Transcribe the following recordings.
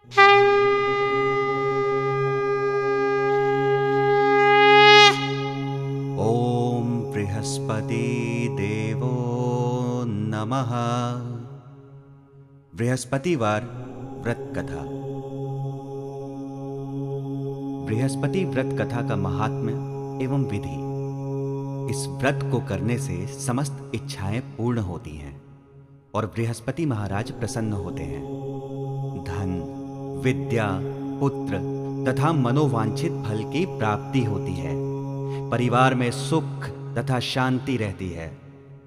ओम बृहस्पति देवो नमः। बृहस्पतिवार व्रत कथा। बृहस्पति व्रत कथा का महात्म्य एवं विधि। इस व्रत को करने से समस्त इच्छाएं पूर्ण होती हैं और बृहस्पति महाराज प्रसन्न होते हैं। धन, विद्या, पुत्र तथा मनोवांछित फल की प्राप्ति होती है। परिवार में सुख तथा शांति रहती है।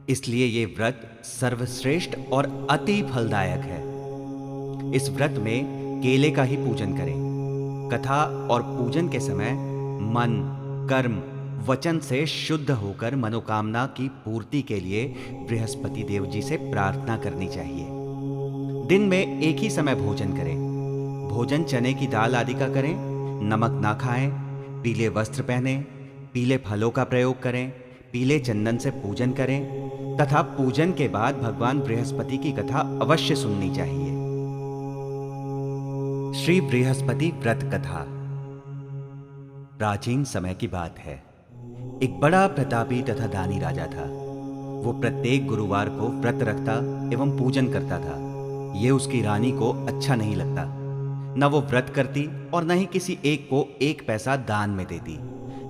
इसलिए ये व्रत सर्वश्रेष्ठ और अति फलदायक है। इस व्रत में केले का ही पूजन करें। कथा और पूजन के समय मन, कर्म, वचन से शुद्ध होकर मनोकामना की पूर्ति के लिए बृहस्पति देव जी से प्रार्थना करनी चाहिए। दिन में एक ही समय भोजन करें। भोजन चने की दाल आदि का करें। नमक ना खाएं। पीले वस्त्र पहने। पीले फलों का प्रयोग करें। पीले चंदन से पूजन करें तथा पूजन के बाद भगवान बृहस्पति की कथा अवश्य सुननी चाहिए। श्री बृहस्पति व्रत कथा। प्राचीन समय की बात है। एक बड़ा प्रतापी तथा दानी राजा था। वो प्रत्येक गुरुवार को व्रत रखता एवं पूजन करता था। ये उसकी रानी को अच्छा नहीं लगता। न वो व्रत करती और न ही किसी एक को एक पैसा दान में देती।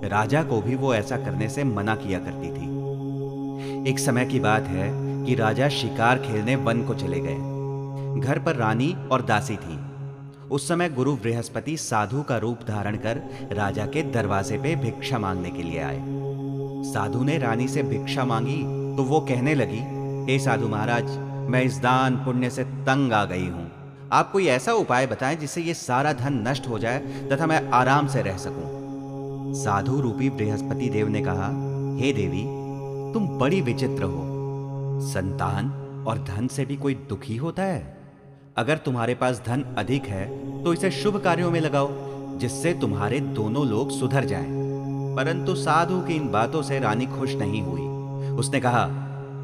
राजा को भी वो ऐसा करने से मना किया करती थी। एक समय की बात है कि राजा शिकार खेलने वन को चले गए। घर पर रानी और दासी थी। उस समय गुरु बृहस्पति साधु का रूप धारण कर राजा के दरवाजे पे भिक्षा मांगने के लिए आए। साधु ने रानी से भिक्षा मांगी तो वो कहने लगी, हे साधु महाराज, मैं इस दान पुण्य से तंग आ गई हूं। आप कोई ऐसा उपाय बताएं जिससे ये सारा धन नष्ट हो जाए तथा मैं आराम से रह सकूं। साधु रूपी बृहस्पति देव ने कहा, हे देवी, तुम बड़ी विचित्र हो। संतान और धन से भी कोई दुखी होता है? अगर तुम्हारे पास धन अधिक है तो इसे शुभ कार्यों में लगाओ जिससे तुम्हारे दोनों लोग सुधर जाएं। परंतु साधु की इन बातों से रानी खुश नहीं हुई। उसने कहा,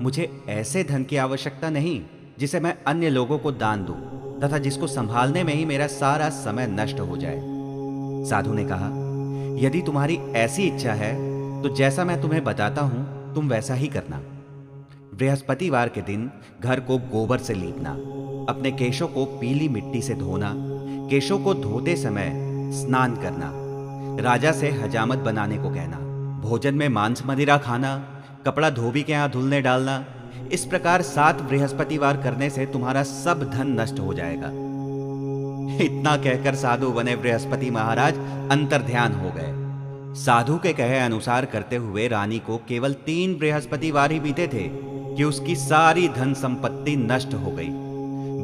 मुझे ऐसे धन की आवश्यकता नहीं जिसे मैं अन्य लोगों को दान दूं तथा जिसको संभालने में ही मेरा सारा समय नष्ट हो जाए। साधु ने कहा, यदि तुम्हारी ऐसी इच्छा है तो जैसा मैं तुम्हें बताता हूं तुम वैसा ही करना। बृहस्पतिवार के दिन घर को गोबर से लीपना, अपने केशों को पीली मिट्टी से धोना, केशों को धोते समय स्नान करना, राजा से हजामत बनाने को कहना, भोजन में मांस मदिरा खाना, कपड़ा धोबी के यहाँ धुलने डालना। इस प्रकार 7 बृहस्पतिवार करने से तुम्हारा सब धन नष्ट हो जाएगा। इतना कहकर साधु बने बृहस्पति महाराज अंतर्ध्यान हो गए। साधु के कहे अनुसार करते हुए रानी को केवल 3 बृहस्पतिवार ही बीते थे कि उसकी सारी धन संपत्ति नष्ट हो गई।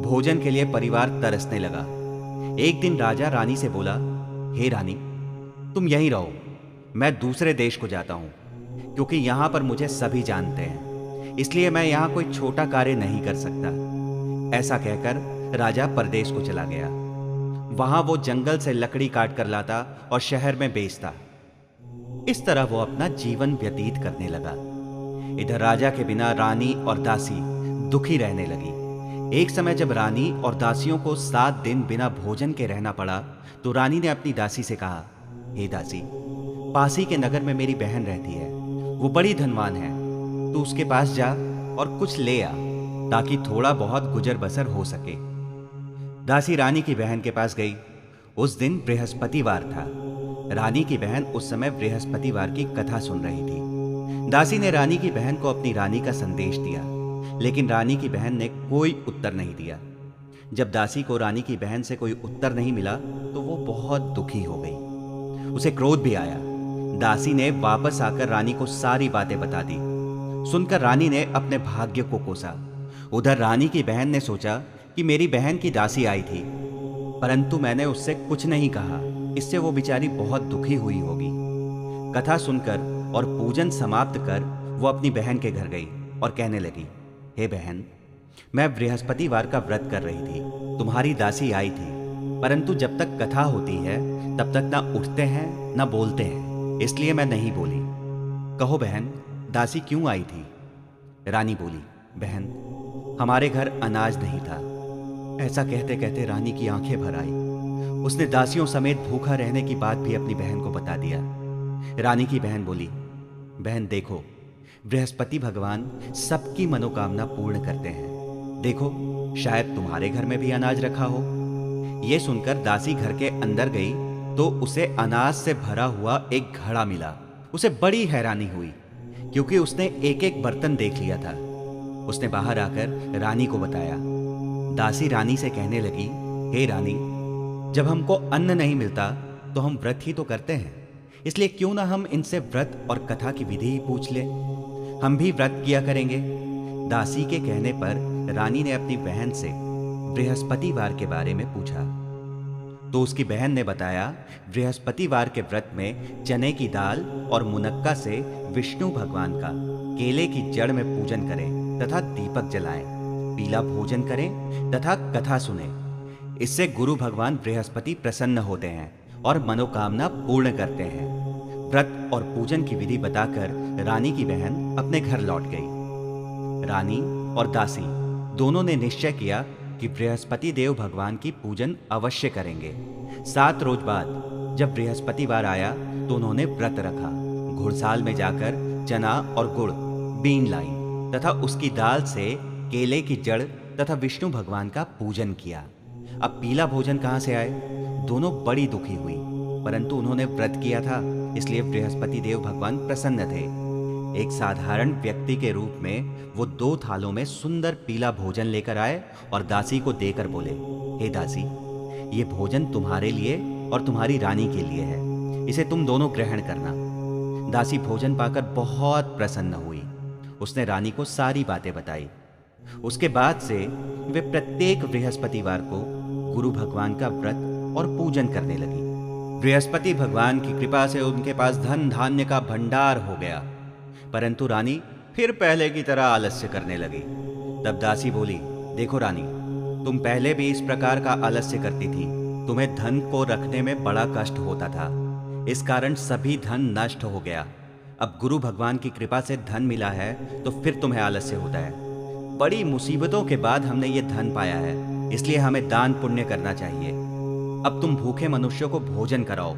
भोजन के लिए परिवार तरसने लगा। एक दिन राजा रानी से बोला, हे रानी, तुम यहीं रहो, मैं दूसरे देश को जाता हूं क्योंकि यहां पर मुझे सभी जानते हैं, इसलिए मैं यहां कोई छोटा कार्य नहीं कर सकता। ऐसा कहकर राजा परदेश को चला गया। वहां वो जंगल से लकड़ी काट कर लाता और शहर में बेचता। इस तरह वो अपना जीवन व्यतीत करने लगा। इधर राजा के बिना रानी और दासी दुखी रहने लगी। एक समय जब रानी और दासियों को 7 दिन बिना भोजन के रहना पड़ा तो रानी ने अपनी दासी से कहा, हे दासी, पासी के नगर में मेरी बहन रहती है। वो बड़ी धनवान है। तू उसके पास जा और कुछ ले आ ताकि थोड़ा बहुत गुजर बसर हो सके। दासी रानी की बहन के पास गई। उस दिन बृहस्पतिवार था। रानी की बहन उस समय बृहस्पतिवार की कथा सुन रही थी। दासी ने रानी की बहन को अपनी रानी का संदेश दिया, लेकिन रानी की बहन ने कोई उत्तर नहीं दिया। जब दासी को रानी की बहन से कोई उत्तर नहीं मिला तो वो बहुत दुखी हो गई। उसे क्रोध भी आया। दासी ने वापस आकर रानी को सारी बातें बता दी। सुनकर रानी ने अपने भाग्य को कोसा। उधर रानी की बहन ने सोचा कि मेरी बहन की दासी आई थी, परंतु मैंने उससे कुछ नहीं कहा, इससे वो बेचारी बहुत दुखी हुई होगी। कथा सुनकर और पूजन समाप्त कर वो अपनी बहन के घर गई और कहने लगी, हे बहन, मैं बृहस्पतिवार का व्रत कर रही थी। तुम्हारी दासी आई थी, परंतु जब तक कथा होती है तब तक ना उठते हैं ना बोलते हैं, इसलिए मैं नहीं बोली। कहो बहन, दासी क्यों आई थी? रानी बोली, बहन, हमारे घर अनाज नहीं था। ऐसा कहते कहते रानी की आंखें भर आई। उसने दासियों समेत भूखा रहने की बात भी अपनी बहन को बता दिया। रानी की बहन बोली, बहन देखो, बृहस्पति भगवान सबकी मनोकामना पूर्ण करते हैं। देखो, शायद तुम्हारे घर में भी अनाज रखा हो। यह सुनकर दासी घर के अंदर गई तो उसे अनाज से भरा हुआ एक घड़ा मिला। उसे बड़ी हैरानी हुई क्योंकि उसने एक एक बर्तन देख लिया था। उसने बाहर आकर रानी को बताया। दासी रानी से कहने लगी, हे रानी, जब हमको अन्न नहीं मिलता तो हम व्रत ही तो करते हैं, इसलिए क्यों ना हम इनसे व्रत और कथा की विधि ही पूछ ले। हम भी व्रत किया करेंगे। दासी के कहने पर रानी ने अपनी बहन से बृहस्पतिवार के बारे में पूछा तो उसकी बहन ने बताया, बृहस्पतिवार के व्रत में चने की दाल और मुनक्का से विष्णु भगवान का केले की जड़ में पूजन करें तथा दीपक जलाएं, पीला भोजन करें तथा कथा सुने। इससे गुरु भगवान बृहस्पति प्रसन्न होते हैं और मनोकामना पूर्ण करते हैं। व्रत और पूजन की विधि बताकर रानी की बहन अपने घर लौट गई। रानी और दासी दोनों ने निश्चय किया कि बृहस्पति देव भगवान की पूजन अवश्य करेंगे। 7 रोज बाद जब बृहस्पतिवार आया तो उन्होंने व्रत रखा। घुड़साल में जाकर चना और गुड़ बीन लाई तथा उसकी दाल से केले की जड़ तथा विष्णु भगवान का पूजन किया। अब पीला भोजन कहाँ से आए? दोनों बड़ी दुखी हुई, परंतु उन्होंने व्रत किया था, इसलिए बृहस्पति देव भगवान प्रसन्न थे। एक साधारण व्यक्ति के रूप में वो 2 थालों में सुंदर पीला भोजन लेकर आए और दासी को देकर बोले, हे दासी, ये भोजन तुम्हारे लिए और तुम्हारी रानी के लिए है, इसे तुम दोनों ग्रहण करना। दासी भोजन पाकर बहुत प्रसन्न हुई। उसने रानी को सारी बातें बताई। उसके बाद से वे प्रत्येक बृहस्पतिवार को गुरु भगवान का व्रत और पूजन करने लगी। बृहस्पति भगवान की कृपा से उनके पास धन धान्य का भंडार हो गया, परंतु रानी फिर पहले की तरह आलस्य करने लगी। तब दासी बोली, देखो रानी, तुम पहले भी इस प्रकार का आलस्य करती थी। तुम्हें धन को रखने में बड़ा कष्ट होता था, इस कारण सभी धन नष्ट हो गया। अब गुरु भगवान की कृपा से धन मिला है तो फिर तुम्हें आलस्य होता है। बड़ी मुसीबतों के बाद हमने ये धन पाया है, इसलिए हमें दान पुण्य करना चाहिए। अब तुम भूखे मनुष्यों को भोजन कराओ,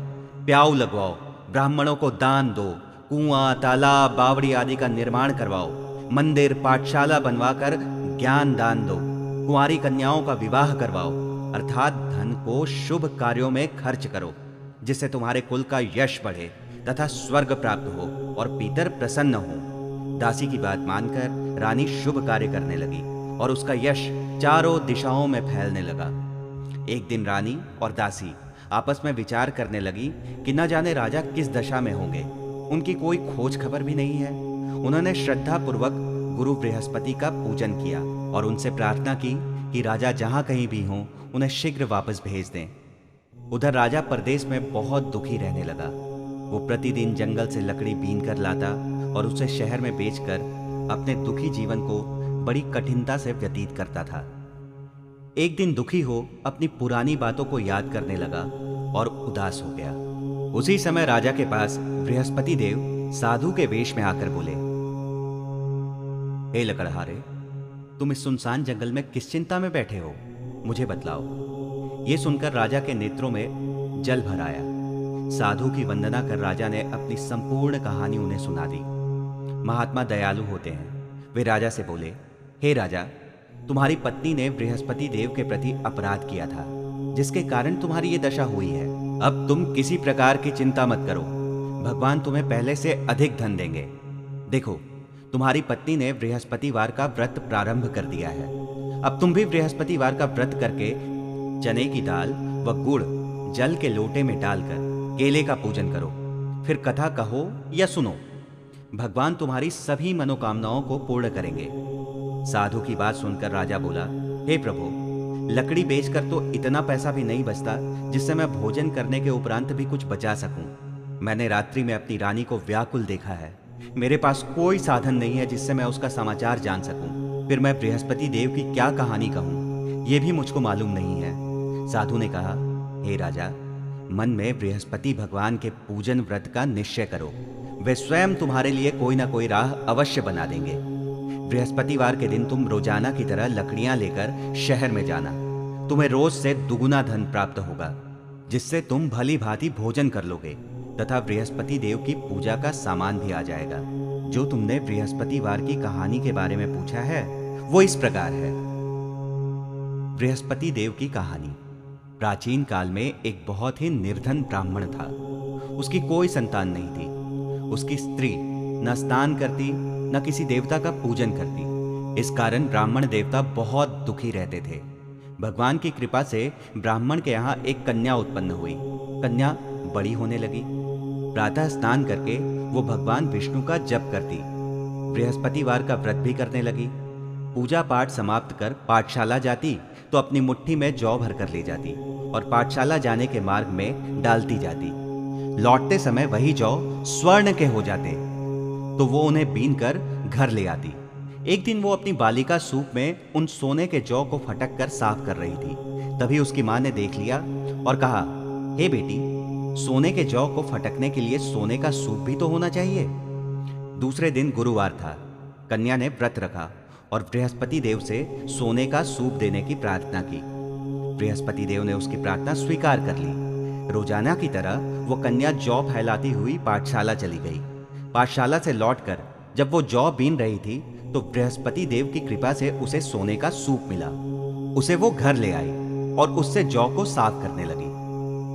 प्याऊ लगवाओ, ब्राह्मणों को दान दो, कुआं, तालाब, बावड़ी आदि का निर्माण करवाओ, मंदिर, पाठशाला बनवाकर ज्ञान दान दो, कुंवारी कन्याओं का विवाह करवाओ, अर्थात धन को शुभ कार्यों में खर्च करो, जिससे तुम्हारे कुल का यश बढ़े तथा स्वर्ग प्राप्त हो और पितर प्रसन्न हो। दासी की बात मानकर रानी शुभ कार्य करने लगी और उसका यश चारों दिशाओं में फैलने लगा। एक दिन रानी और दासी आपस में विचार करने लगी कि न जाने राजा किस दशा में होंगे। उनकी कोई खोज खबर भी नहीं है। उन्होंने श्रद्धा पूर्वक गुरु बृहस्पति का पूजन किया और उनसे प्रार्थना की कि राजा जहां कहीं भी हों उन्हें शीघ्र वापस भेज दें। उधर राजा परदेश में बहुत दुखी रहने लगा। वो प्रतिदिन जंगल से लकड़ी बीन कर लाता और उसे शहर में बेचकर अपने दुखी जीवन को बड़ी कठिनता से व्यतीत करता था। एक दिन दुखी हो अपनी पुरानी बातों को याद करने लगा और उदास हो गया। उसी समय राजा के पास बृहस्पति देव साधु के वेश में आकर बोले, हे लकड़हारे, तुम इस सुनसान जंगल में किस चिंता में बैठे हो? मुझे बतलाओ। ये सुनकर राजा के नेत्रों में जल भर आया। साधु की वंदना कर राजा ने अपनी संपूर्ण कहानी उन्हें सुना दी। महात्मा दयालु होते हैं। वे राजा से बोले, हे राजा, तुम्हारी पत्नी ने बृहस्पति देव के प्रति अपराध किया था, जिसके कारण तुम्हारी ये दशा हुई है। अब तुम किसी प्रकार की चिंता मत करो, भगवान तुम्हें पहले से अधिक धन देंगे। देखो, तुम्हारी पत्नी ने बृहस्पतिवार का व्रत प्रारंभ कर दिया है। अब तुम भी बृहस्पतिवार का व्रत करके चने की दाल व गुड़ जल के लोटे में डालकर केले का पूजन करो, फिर कथा कहो या सुनो। भगवान तुम्हारी सभी मनोकामनाओं को पूर्ण करेंगे। साधु की बात सुनकर राजा बोला, हे प्रभु, लकड़ी बेचकर तो इतना पैसा भी नहीं बचता जिससे मैं भोजन करने के उपरांत भी कुछ बचा सकूं। मैंने रात्रि में अपनी रानी को व्याकुल देखा है। मेरे पास कोई साधन नहीं है जिससे मैं उसका समाचार जान सकूं। फिर मैं बृहस्पति देव की क्या कहानी कहूं, यह भी मुझको मालूम नहीं है। साधु ने कहा, हे राजा, मन में बृहस्पति भगवान के पूजन व्रत का निश्चय करो। वे स्वयं तुम्हारे लिए कोई ना कोई राह अवश्य बना देंगे। बृहस्पतिवार के दिन तुम रोजाना की तरह लकड़ियां लेकर शहर में जाना। तुम्हें रोज से दुगुना धन प्राप्त होगा। जिससे तुम भली भांति भोजन कर लोगे तथा बृहस्पति देव की पूजा का सामान भी आ जाएगा। जो तुमने बृहस्पतिवार की कहानी के बारे में पूछा है वो इस प्रकार है। बृहस्पति देव की कहानी। प्राचीन काल में एक बहुत ही निर्धन ब्राह्मण था। उसकी कोई संतान नहीं थी। उसकी स्त्री न स्नान करती न किसी देवता का पूजन करती। इस कारण ब्राह्मण देवता बहुत दुखी रहते थे। भगवान की कृपा से ब्राह्मण के यहाँ एक कन्या उत्पन्न हुई। कन्या बड़ी होने लगी। प्रातः स्नान करके वो भगवान विष्णु का जप करती, बृहस्पतिवार का व्रत भी करने लगी। पूजा पाठ समाप्त कर पाठशाला जाती तो अपनी मुट्ठी में जौ भर कर ले जाती और पाठशाला जाने के मार्ग में डालती जाती। लौटते समय वही जौ स्वर्ण के हो जाते तो वो उन्हें बीन कर घर ले आती। एक दिन वो अपनी बालिका सूप में उन सोने के जौ को फटक कर साफ कर रही थी। तभी उसकी माँ ने देख लिया और कहा, हे बेटी, सोने के जौ को फटकने के लिए सोने का सूप भी तो होना चाहिए। दूसरे दिन गुरुवार था। कन्या ने व्रत रखा और बृहस्पति देव से सोने का सूप देने की प्रार्थना की। बृहस्पति देव ने उसकी प्रार्थना स्वीकार कर ली। रोजाना की तरह वो कन्या जौ फैलाती हुई पाठशाला चली गई। पाठशाला से लौटकर जब वो जौ बीन रही थी तो बृहस्पति देव की कृपा से उसे सोने का सूप मिला। उसे वो घर ले आई और उससे जौ को साफ करने लगी,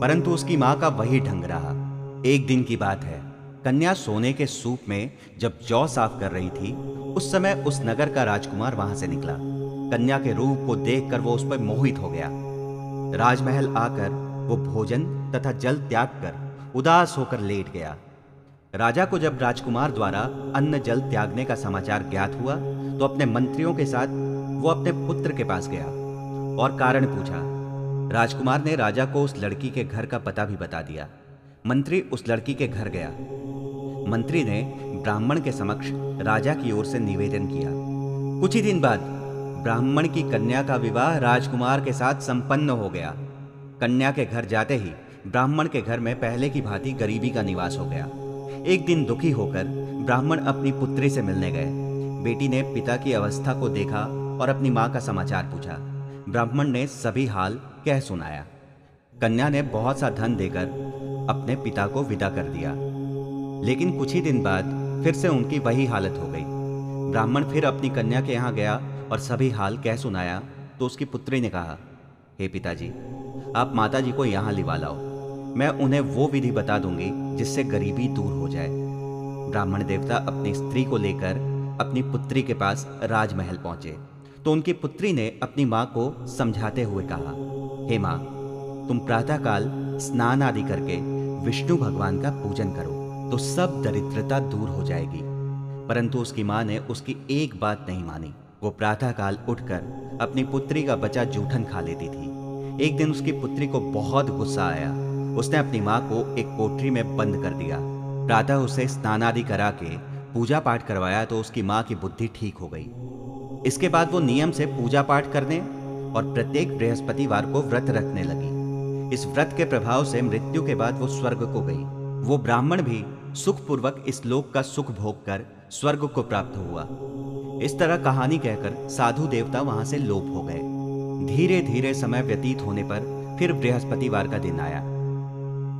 परंतु उसकी मां का वही ढंग रहा। एक दिन की बात है, कन्या सोने के सूप में जब जौ साफ कर रही थी उस समय उस नगर का राजकुमार वहां से निकला। कन्या के रूप को देखकर वो उस पर मोहित हो गया। राजमहल आकर वो भोजन तथा जल त्याग कर उदास होकर लेट गया। राजा को जब राजकुमार द्वारा अन्न जल त्यागने का समाचार ज्ञात हुआ तो अपने मंत्रियों के साथ वो अपने पुत्र के पास गया और कारण पूछा। राजकुमार ने राजा को उस लड़की के घर का पता भी बता दिया। मंत्री उस लड़की के घर गया। मंत्री ने ब्राह्मण के समक्ष राजा की ओर से निवेदन किया। कुछ ही दिन बाद ब्राह्मण की कन्या का विवाह राजकुमार के साथ संपन्न हो गया। कन्या के घर जाते ही ब्राह्मण के घर में पहले की भांति गरीबी का निवास हो गया। एक दिन दुखी होकर ब्राह्मण अपनी पुत्री से मिलने गए। बेटी ने पिता की अवस्था को देखा और अपनी मां का समाचार पूछा। ब्राह्मण ने सभी हाल कह सुनाया। कन्या ने बहुत सा धन देकर अपने पिता को विदा कर दिया, लेकिन कुछ ही दिन बाद फिर से उनकी वही हालत हो गई। ब्राह्मण फिर अपनी कन्या के यहाँ गया और सभी हाल कह सुनाया तो उसकी पुत्री ने कहा, हे पिताजी, आप माताजी को यहाँ लिवा लाओ। मैं उन्हें वो विधि बता दूंगी जिससे गरीबी दूर हो जाए। ब्राह्मण देवता अपनी स्त्री को लेकर अपनी पुत्री के पास राजमहल पहुंचे तो उनकी पुत्री ने अपनी मां को समझाते हुए कहा, हे मां, तुम प्रातःकाल स्नान आदि करके विष्णु भगवान का पूजन करो तो सब दरिद्रता दूर हो जाएगी। परंतु उसकी मां ने उसकी एक बात नहीं मानी। वो प्रातःकाल उठकर अपनी पुत्री का बचा जूठन खा लेती थी। एक दिन उसकी पुत्री को बहुत गुस्सा आया। उसने अपनी मां को एक कोठरी में बंद कर दिया। प्रातः उसे स्नान आदि करा के पूजा पाठ करवाया तो उसकी मां की बुद्धि ठीक हो गई। इसके बाद वो नियम से पूजा पाठ करने और प्रत्येक बृहस्पतिवार को व्रत रखने लगी। इस व्रत के प्रभाव से मृत्यु के बाद वो स्वर्ग को गई। वो ब्राह्मण भी सुखपूर्वक इस लोक का सुख भोग कर स्वर्ग को प्राप्त हुआ। इस तरह कहानी कहकर साधु देवता वहां से लोप हो गए। धीरे धीरे समय व्यतीत होने पर फिर बृहस्पतिवार का दिन आया।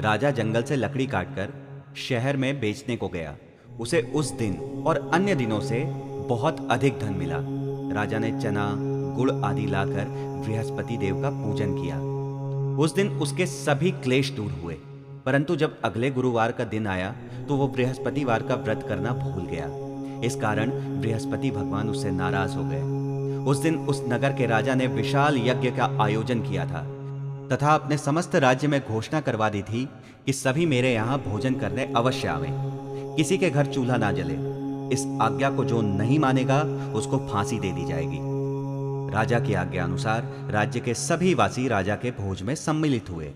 राजा जंगल से लकड़ी काटकर शहर में बेचने को गया। उसे उस दिन और अन्य दिनों से बहुत अधिक धन मिला। राजा ने चना गुड़ आदि लाकर बृहस्पति देव का पूजन किया। उस दिन उसके सभी क्लेश दूर हुए। परंतु जब अगले गुरुवार का दिन आया तो वो बृहस्पतिवार का व्रत करना भूल गया। इस कारण बृहस्पति भगवान उससे नाराज हो गए। उस दिन उस नगर के राजा ने विशाल यज्ञ का आयोजन किया था तथा अपने समस्त राज्य में घोषणा करवा दी थी कि सभी मेरे यहाँ भोजन करने अवश्य आवें। किसी के घर चूल्हा ना जले। इस आज्ञा को जो नहीं मानेगा उसको फांसी दे दी जाएगी। राजा की आज्ञा अनुसार राज्य के सभी वासी राजा के भोज में सम्मिलित हुए,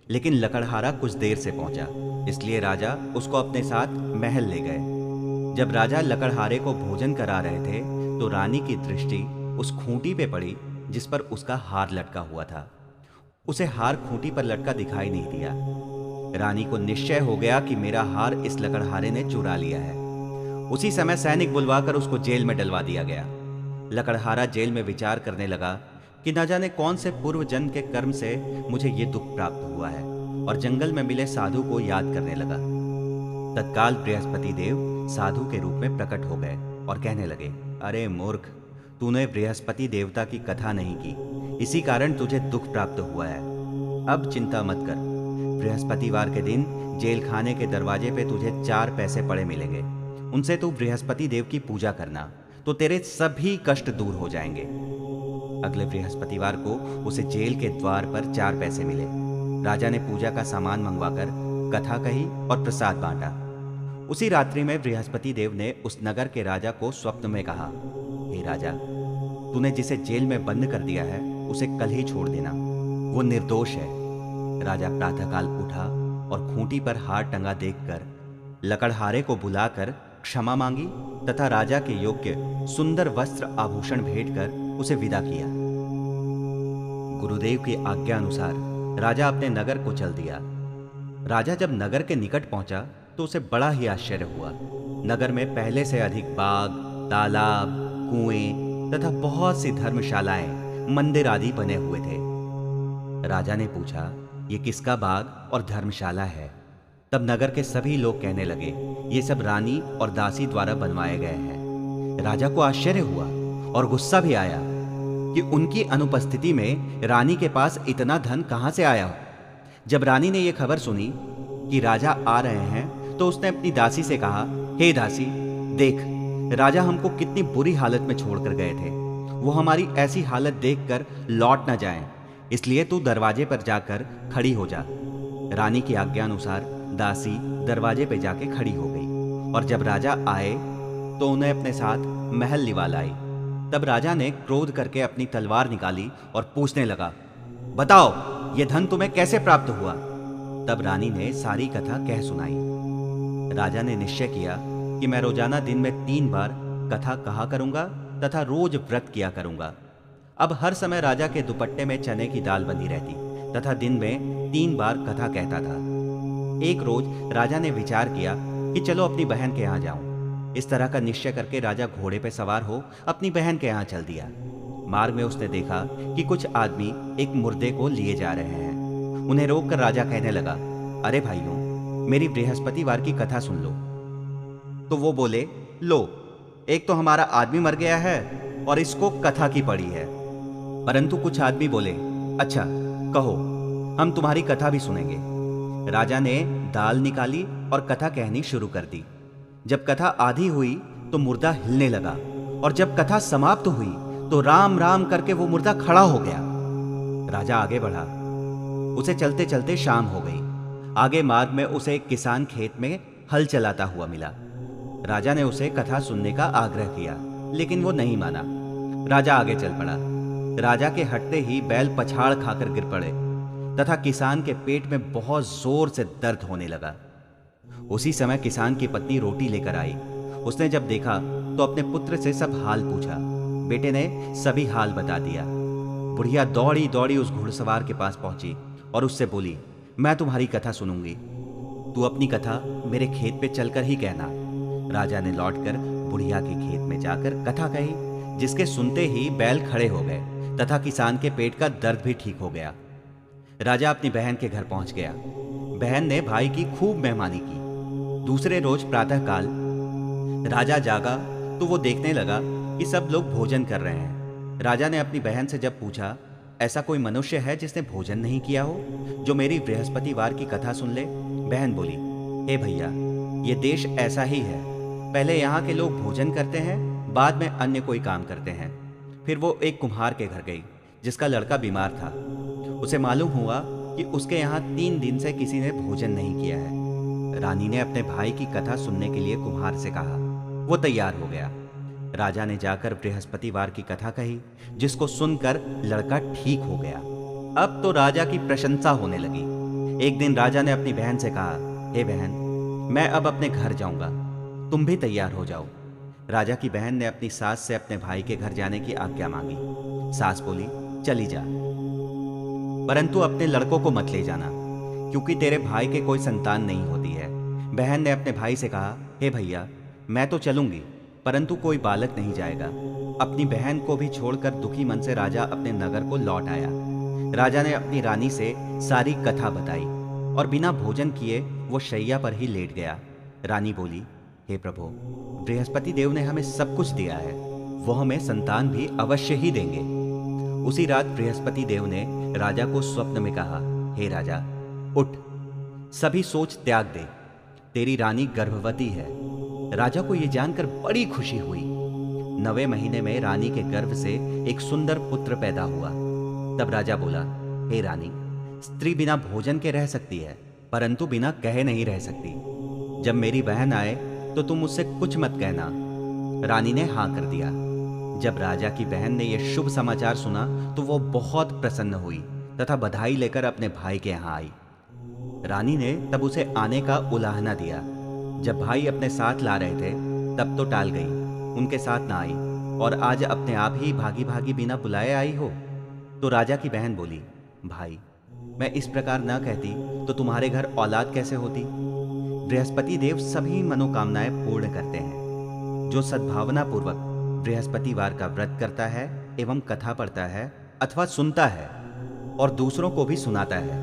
लेकिन लकड़हारा कुछ देर से पहुंचा, इसलिए राजा उसको अपने साथ महल ले गए। जब राजा लकड़हारे को भोजन करा रहे थे तो रानी की दृष्टि उस खूंटी पे पड़ी जिस पर उसका हार लटका हुआ था। उसे हार खूंटी पर लटका दिखाई नहीं दिया। रानी को निश्चय हो गया कि मेरा हार इस लकड़हारे ने चुरा लिया है। उसी समय सैनिक बुलवाकर उसको जेल में डलवा दिया गया। लकड़हारा जेल में विचार करने लगा कि न जाने कौन से पूर्व जन्म के कर्म से मुझे ये दुख प्राप्त हुआ है। और जंगल में मिले साधु को याद करने लगा। तत्काल बृहस्पति देव साधु के रूप में प्रकट हो गए और कहने लगे, अरे मूर्ख, तूने बृहस्पति देवता की कथा नहीं की, इसी कारण तुझे दुख प्राप्त हुआ है। अब चिंता मत कर, बृहस्पतिवार के दिन जेल खाने के दरवाजे पे तुझे 4 पैसे पड़े मिलेंगे। उनसे तू बृहस्पति देव की पूजा करना, तो तेरे सभी कष्ट दूर हो जाएंगे। अगले बृहस्पतिवार को उसे जेल के द्वार पर 4 पैसे मिले। राजा ने पूजा का सामान मंगवाकर कथा कही और प्रसाद बांटा। उसी रात्रि में बृहस्पति देव ने उस नगर के राजा को स्वप्न में कहा, हे राजा, तूने जिसे जेल में बंद कर दिया है उसे कल ही छोड़ देना, वो निर्दोष है। राजा प्रातःकाल उठा और खूंटी पर हार टंगा देखकर लकड़हारे को बुलाकर क्षमा मांगी तथा राजा के योग्य सुंदर वस्त्र आभूषण भेंट कर उसे विदा किया। गुरुदेव की आज्ञा अनुसार राजा अपने नगर को चल दिया। राजा जब नगर के निकट पहुंचा तो उसे बड़ा ही आश्चर्य हुआ। नगर में पहले से अधिक बाग, तालाब, कुएं तथा बहुत सी धर्मशालाएं, मंदिर आदि बने हुए थे। राजा ने पूछा, ये किसका बाग और धर्मशाला है? तब नगर के सभी लोग कहने लगे, ये सब रानी और दासी द्वारा बनवाए गए हैं। राजा को आश्चर्य हुआ और गुस्सा भी आया कि उनकी अनुपस्थिति में रानी के पास इतना धन कहां से आया हो। जब रानी ने यह खबर सुनी कि राजा आ रहे हैं तो उसने अपनी दासी से कहा, हे दासी, देख, राजा हमको कितनी बुरी हालत में छोड़कर गए थे। वो हमारी ऐसी हालत देखकर लौट न जाएं, इसलिए तू दरवाजे पर जाकर खड़ी हो जा। रानी की आज्ञा अनुसार दासी दरवाजे पे जाके खड़ी हो गई और जब राजा आए तो उन्हें अपने साथ महल लिवा लाई। तब राजा ने क्रोध करके अपनी तलवार निकाली और पूछने लगा, बताओ, ये धन तुम्हें कैसे प्राप्त हुआ? तब रानी ने सारी कथा कह सुनाई। राजा ने निश्चय किया कि मैं रोजाना दिन में 3 बार कथा कहा करूंगा तथा रोज व्रत किया करूंगा। अब हर समय राजा के दुपट्टे में चने की दाल बंधी रहती तथा दिन में 3 बार कथा कहता था। एक रोज राजा ने विचार किया कि चलो अपनी बहन के यहाँ जाऊं। इस तरह का निश्चय करके राजा घोड़े पर सवार हो अपनी बहन के यहाँ चल दिया। मार्ग में उसने देखा कि कुछ आदमी एक मुर्दे को लिए जा रहे हैं। उन्हें रोककर राजा कहने लगा, अरे भाइयों, मेरी बृहस्पतिवार की कथा सुन लो। तो वो बोले, लो, एक तो हमारा आदमी मर गया है और इसको कथा की पड़ी है। परंतु कुछ आदमी बोले, अच्छा कहो, हम तुम्हारी कथा भी सुनेंगे। राजा ने दाल निकाली और कथा कहनी शुरू कर दी। जब कथा आधी हुई तो मुर्दा हिलने लगा और जब कथा समाप्त हुई तो राम राम करके वो मुर्दा खड़ा हो गया। राजा आगे बढ़ा। उसे चलते चलते शाम हो गई। आगे मार्ग में उसे एक किसान खेत में हल चलाता हुआ मिला। राजा ने उसे कथा सुनने का आग्रह किया, लेकिन वो नहीं माना। राजा आगे चल पड़ा। राजा के हटते ही बैल पछाड़ खाकर गिर पड़े तथा किसान के पेट में बहुत जोर से दर्द होने लगा। उसी समय किसान की पत्नी रोटी लेकर आई। उसने जब देखा तो अपने पुत्र से सब हाल पूछा। बेटे ने सभी हाल बता दिया। बुढ़िया दौड़ी दौड़ी उस घुड़सवार के पास पहुंची और उससे बोली, मैं तुम्हारी कथा सुनूंगी, तू अपनी कथा मेरे खेत पे चलकर ही कहना। राजा ने लौटकर बुढ़िया के खेत में जाकर कथा कही, जिसके सुनते ही बैल खड़े हो गए तथा किसान के पेट का दर्द भी ठीक हो गया। राजा अपनी बहन के घर पहुंच गया। बहन ने भाई की खूब मेहमानी की। दूसरे रोज प्रातःकाल राजा जागा तो वो देखने लगा कि सब लोग भोजन कर रहे हैं। राजा ने अपनी बहन से जब पूछा, ऐसा कोई मनुष्य है जिसने भोजन नहीं किया हो, जो मेरी बृहस्पतिवार की कथा सुन ले? बहन बोली, हे भैया, ये देश ऐसा ही है। पहले यहाँ के लोग भोजन करते हैं, बाद में अन्य कोई काम करते हैं। फिर वो एक कुम्हार के घर गई जिसका लड़का बीमार था। उसे मालूम हुआ कि उसके यहाँ 3 दिन से किसी ने भोजन नहीं किया है। रानी ने अपने भाई की कथा सुनने के लिए कुम्हार से कहा। वो तैयार हो गया। राजा ने जाकर बृहस्पतिवार की कथा कही, जिसको सुनकर लड़का ठीक हो गया। अब तो राजा की प्रशंसा होने लगी। एक दिन राजा ने अपनी बहन से कहा, हे बहन, मैं अब अपने घर जाऊंगा, तुम भी तैयार हो जाओ। राजा की बहन ने अपनी सास से अपने भाई के घर जाने की आज्ञा मांगी। सास बोली, चली जा, परंतु अपने लड़कों को मत ले जाना, क्योंकि तेरे भाई के कोई संतान नहीं होती है। बहन ने अपने भाई से कहा, हे भैया, मैं तो चलूंगी, परंतु कोई बालक नहीं जाएगा। अपनी बहन को भी छोड़कर दुखी मन से राजा अपने नगर को लौट आया। राजा ने अपनी रानी से सारी कथा बताई। और बिना भोजन किए वो शैया पर ही लेट गया। रानी बोली, हे प्रभु, बृहस्पति देव ने हमें सब कुछ दिया है, वो हमें संतान भी अवश्य ही देंगे। उसी रात बृहस्पति देव ने राजा को स्वप्न में कहा, हे राजा, उठ, सभी सोच त्याग दे, तेरी रानी गर्भवती है। राजा को यह जानकर बड़ी खुशी हुई। 9वें महीने में रानी के गर्भ से एक सुंदर पुत्र पैदा हुआ। तब राजा बोला, हे रानी, स्त्री बिना भोजन के रह सकती है, परंतु बिना कहे नहीं रह सकती। जब मेरी बहन आए तो तुम उससे कुछ मत कहना। रानी ने हाँ कर दिया। जब राजा की बहन ने यह शुभ समाचार सुना तो वो बहुत प्रसन्न हुई तथा बधाई लेकर अपने भाई के यहाँ आई। रानी ने तब उसे आने का उलाहना दिया। जब भाई अपने साथ ला रहे थे तब तो टाल गई, उनके साथ ना आई, और आज अपने आप ही भागी भागी बिना बुलाए आई हो। तो राजा की बहन बोली, भाई, मैं इस प्रकार न कहती तो तुम्हारे घर औलाद कैसे होती। बृहस्पति देव सभी मनोकामनाएं पूर्ण करते हैं। जो सद्भावना पूर्वक बृहस्पतिवार का व्रत करता है एवं कथा पढ़ता है अथवा सुनता है और दूसरों को भी सुनाता है,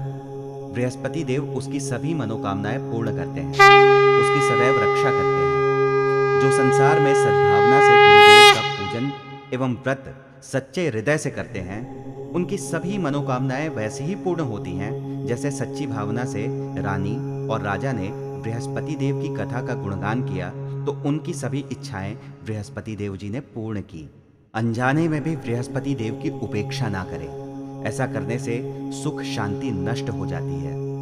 बृहस्पति देव उसकी सभी मनोकामनाएं पूर्ण करते हैं, उसकी सदैव रक्षा करते हैं। जो संसार में सद्भावना से गुरुदेव का पूजन एवं व्रत सच्चे हृदय से करते हैं, उनकी सभी मनोकामनाएं वैसे ही पूर्ण होती हैं जैसे सच्ची भावना से रानी और राजा ने बृहस्पति देव की कथा का गुणगान किया तो उनकी सभी इच्छाएं बृहस्पति देव जी ने पूर्ण की। अनजाने में भी बृहस्पति देव की उपेक्षा ना करें, ऐसा करने से सुख शांति नष्ट हो जाती है।